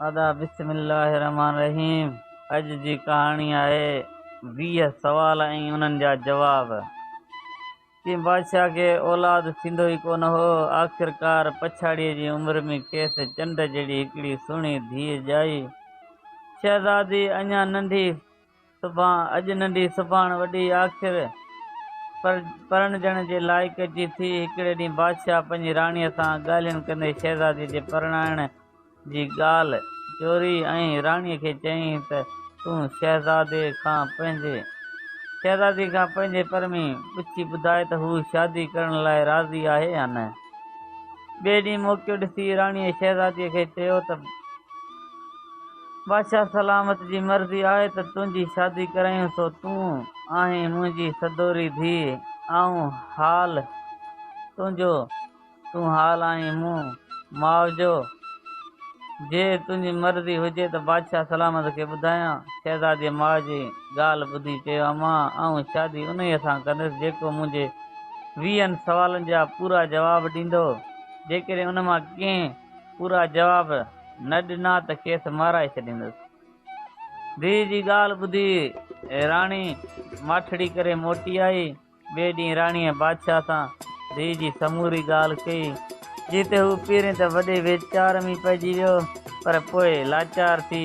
अदा बिस्मिल्लाहिर्रहमानिर्रहीम। अज जी कहानी आहे 20 सवाल ऐं उन्हनि जा जवाब। कि बादशाह के औलाद थींदो ई कोन हो। आख़िरकार पछाड़ीअ जी उमिरि में खेसि चंड जहिड़ी हिकिड़ी सुहिणी धीअ ॼाई। शहज़ादी अञा नंढी अॼु नंढी सुभाणे वॾी, आख़िर परणजण जे लाइक़ जी थी। हिकिड़े ॾींहुं बादशाह पंहिंजी राणीअ सां ॻाल्हियुनि कंदे शहज़ादीअ जे परणाइण जी ॻाल्हि चोरी ऐं राणीअ खे चयईं त तूं शहज़ादी खां पंहिंजे पर में पुछी ॿुधाए त हू शादी करण लाइ राज़ी आहे या न। ॿिए ॾींहुं मौक़ो ॾिसी राणीअ शहज़ादीअ खे चयो त बादशाह सलामत जी मर्ज़ी आहे त तुंहिंजी शादी करायूं, सो तूं आहीं मुंहिंजी सदोरी धीउ, आऊं हाल तुंहिंजो, तूं हाल आहीं मूं माउ जो। जे तुंहिंजी मर्ज़ी हुजे त बादशाह सलामत खे ॿुधायां। शहज़ादीअ माउ जी ॻाल्हि ॿुधी चयो, अम्मा आऊं शादी उन्हीअ सां कंदुसि जेको मुंहिंजे 20 सवालनि जा पूरा जवाब ॾींदो। जेकॾहिं उन मां कंहिं पूरा जवाब न ॾिना त खेसि माराए छॾींदुसि। धीउ जी ॻाल्हि ॿुधी राणी माठड़ी करे मोटी आई। ॿिए ॾींहुं राणीअ बादशाह सां धीउ जी समूरी ॻाल्हि कई। जिते हू पहिरीं त वॾे वीचार में पइजी वियो, पर पोइ लाचार थी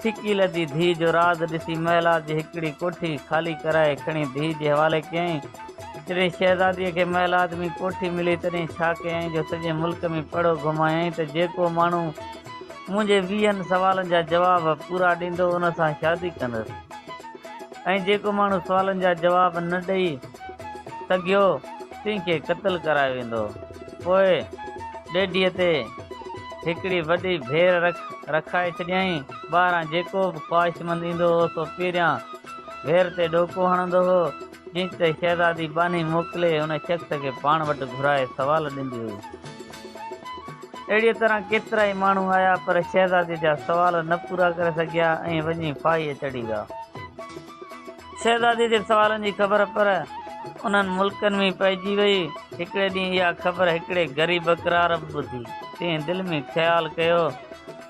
फिकी लधी धीउ जो राज़ ॾिसी महिलात जी हिकिड़ी कोठी ख़ाली कराए खणी धीउ जे हवाले कयईं। जॾहिं शहज़ादीअ खे महिलात में कोठी मिली तॾहिं छा कयईं जो सॼे मुल्क में पड़ो घुमायईं त जेको माण्हू मुंहिंजे 20 सवालनि जा जवाब पूरा ॾींदो उन सां शादी कंदुसि, ऐं जेको माण्हू सवालनि जा जवाब न ॾेई सघियो तंहिंखे क़त्ल करायो वेंदो। पोइ ॾेढीअ ते हिकिड़ी वॾी भेर रखाए छॾियईं। ॿाहिरां जेको बि ख़्वाहिशमंद ईंदो हो सो पहिरियां भेर ते ॾोको हणंदो हो। जिन ते शहज़ादी बानी मोकिले उन शख़्स खे पाण वटि घुराए सवाल ॾींदी हुई। अहिड़ीअ तरह केतिरा ई माण्हू आया, पर शहज़ादीअ जा सवाल न पूरा करे सघिया ऐं वञी फाहीअ चढ़ी विया। शहज़ादीअ जे सवालनि जी ख़बर पर उन्हनि मुल्कनि में पइजी वई। हिकिड़े ॾींहुं इहा ख़बर हिकिड़े ग़रीब अकरार बि ॿुधी। तंहिं दिलि में ख़्यालु कयो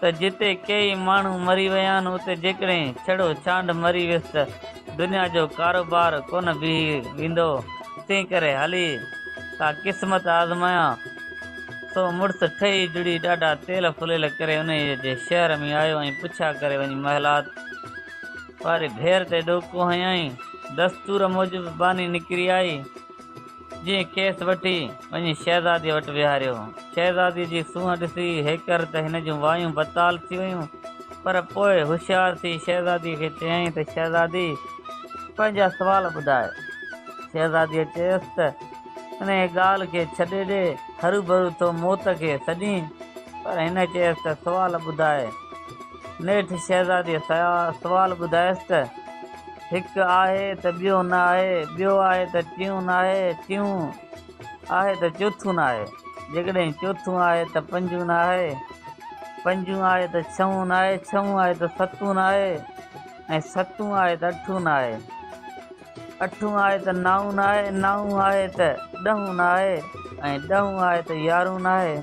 त जिते कई माण्हू मरी विया आहिनि, उते जेकॾहिं छड़ो छांड मरी वियुसि त दुनिया जो कारोबार कोन बीह वेंदो। तंहिं करे हली का क़िस्मत आज़मायां। सो मुड़ुसु ठही जुड़ी ॾाढा तेल फुलियल करे उन जे शहर में आयो ऐं पुछा करे वञी महिलात वारी भेर ते ॾोको हयईं। दस्तूर मूजिबि बानी निकिरी आई, जीअं खेसि वठी वञी शहज़ादीअ वटि विहारियो। शहज़ादीअ जी सूंहं ॾिसी हेकर त हिन जूं वायूं बताल थी वियूं, पर पोइ होशियार थी शहज़ादीअ खे चयईं त शहज़ादी पंहिंजा सवाल ॿुधाए। शहज़ादीअ चयसि त हिन ॻाल्हि खे छॾे ॾे, हरू भरू तो मौत खे सॾीं। पर हिन चयसि त सवाल ॿुधाए। नेठि शहज़ादीअ सवाल ॿुधायसि त हिकु आहे त ॿियो न आहे, ॿियो आहे त टियों न आहे, टियों आहे त चोथों न आहे, जेकॾहिं चोथों आहे त पंजूं न आहे, पंजूं आहे त छहों न आहे, छहों आहे त सतूं न आहे, ऐं सतूं आहे त अठूं न आहे, अठूं आहे त नाऊं न आहे, नाऊं आहे त ॾहों न आहे, ऐं ॾहों आहे त यारहों न आहे,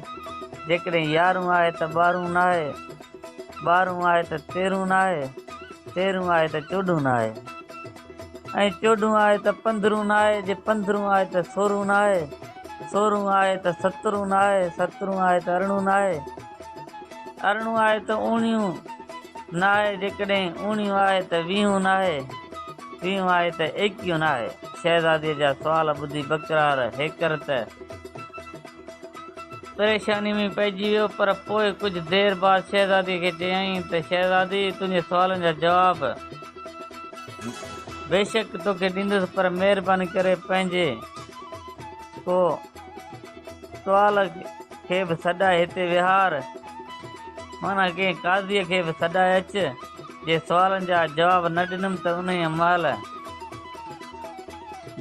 जेकॾहिं यारहों आहे त ॿारहों न आहे, ॿारहों आहे त 13 न आहे, 13 आहे त 14 न आहे, ऐं 14 आहे त 15 न आहे, जे 15 आहे त 16 न आहे, 16 आहे त 17 न आहे, 17 आहे त 18 न आहे, 18 आहे त 19 न आहे, जेकॾहिं 19 आहे त 20 न आहे, 20 आहे त 21 न आहे। शहज़ादीअ जा सवाल ॿुधी बकरार हेकर त परेशानी में पइजी वियो, पर पोइ कुझु देर बाद शहज़ादीअ खे चयईं त शहज़ादी तुंहिंजे सवालनि जा जवाब बेशक तोखे ॾींदुसि, पर महिरबानी करे पंहिंजे को सुवाल खे बि सॾाए हिते विहार, माना कंहिं काज़ीअ खे बि सॾाए अच। जे सवालनि जा जवाब न ॾिनमि त उन महिल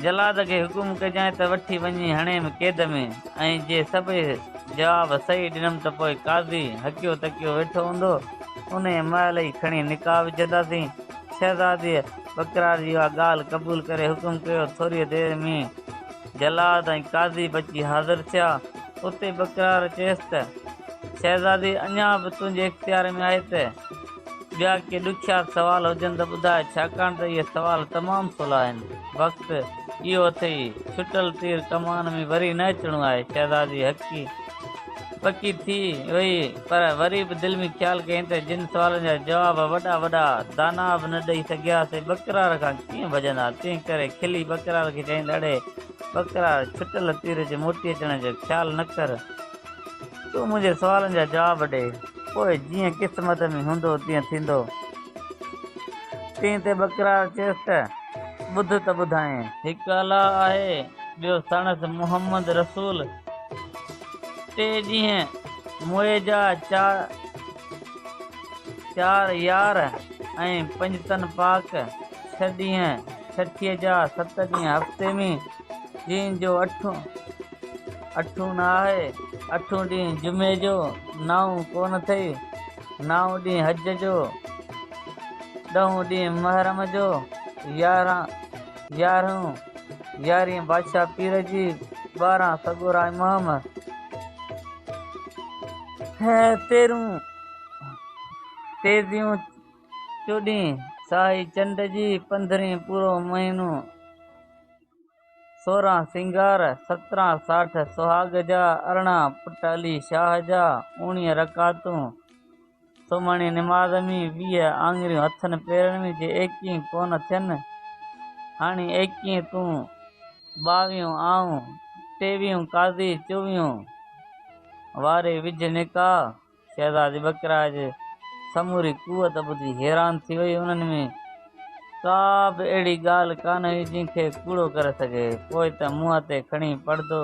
जलाद खे हुकुम कजांइ त वठी वञी हणेमि क़ैद में, ऐं जे सभई जवाब सही ॾिनमि त पोइ काज़ी हकियो तकियो वेठो हूंदो, उन महिल ई खणी निकाह विझंदासीं। शहज़ादीअ बकरार जी इहा ॻाल्हि क़बूल करे हुकुम कयो। थोरी देरि में जलाद ऐं काज़ी बची हाज़िर थिया। उते बकरार चयसि त शहज़ादी अञा बि तुंहिंजे इख़्तियार में आहे त ॿिया के ॾुखिया सवाल हुजनि त ॿुधाए, छाकाणि त इहे सवाल तमामु सवला आहिनि। वक़्तु इहो अथई, छुटल तीर कमान में वरी न अचिणो आहे। शहज़ादी हकी पकी थी वई, पर वरी बि दिलि में ख़्यालु कयईं त जिन सुवालनि जा जवाब वॾा वॾा दाना बि न ॾेई सघियासीं, बकरार खां कीअं भॼंदा। तंहिं करे खिली बकरार खे चईं, अड़े बकरार, छुटल तीर जे मोटी अचण जो ख़्यालु न कर, तूं मुंहिंजे सुवालनि जा जवाब ॾे, पोइ जीअं क़िस्मत में हूंदो तीअं थींदो। तंहिं ते बकरार चयसि त ॿुध त ॿुधाए, हिकु अलाह आहे, ॿियो सणस मुहम्मद रसूल, 3 ॾींहं मोए जा 4 यार ऐं 5 तन पाक, 6 ॾींहं छठीअ जा, 7 ॾींहं हफ़्ते में, जंहिंजो अठूं न आहे, 8 ॾींहं जुमे जो, 9 कोन अथई, 9 ॾींहं हज जो, 10 ॾींहं महरम जो, 11 बादशाह पीर जी, 12 सगोरा इमाम, 13 तेज़ियूं, 14 साही चंड जी, 15 पूरो महीनो, 16 सिंगार, 17 60 सुहाग जा, 18 पुट अली शाह जा, 19 रकातूं सुम्हणी निमाज़ में, 20 आङिरियूं हथनि पेरनि में, जे 21 कोन थियनि, हाणे 21 तूं, 22 आऊं, 23 काज़ी, 24 वारे विझ निकाह। शहज़ादी बकरार जे समूरी कुवत ॿुधी हैरान थी वई। उन्हनि में का बि अहिड़ी ॻाल्हि कान हुई जंहिंखे कूड़ो करे सघे। पोइ त मुंहं ते खणी पर्दो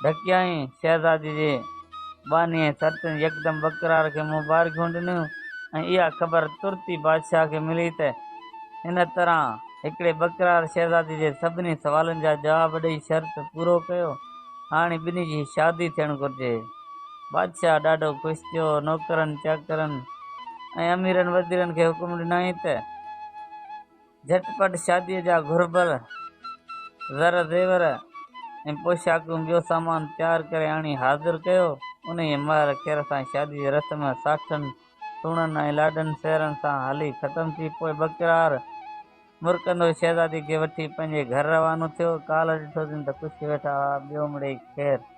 ढकियाईं। शहज़ादी जे बानीअ सरतनि यकदम बकरार खे मुबारकियूं ॾिनियूं ऐं इहा ख़बर तुर्त ई बादशाह खे मिली त हिन तरह हिकिड़े बकरार शहज़ादी जे सभिनी सवालनि जा जवाब ॾेई शर्त पूरो कयो। हाणे ॿिन्ही जी शादी थियणु घुरिजे। बादशाह ॾाढो ख़ुशि थियो। नौकरनि चाकरनि ऐं अमीरनि वज़ीरनि खे हुकुम ॾिनई त झटपट शादीअ जा घुरिबल ज़र ज़ेवर ऐं पोशाकूं ॿियो सामान तयारु करे आणी हाज़िर कयो। उन ई महिल खेर सां शादी जी रस्म साठनि सुहिणनि ऐं लाॾनि सेरनि सां हली ख़तम थी। पोइ बकरार मुरकंदो शहज़ादी खे वठी पंहिंजे घर रवानो थियो। काल ॾिठोसीं त ख़ुशि वेठा हुआ। ॿियो मिड़ेई ख़ैरु।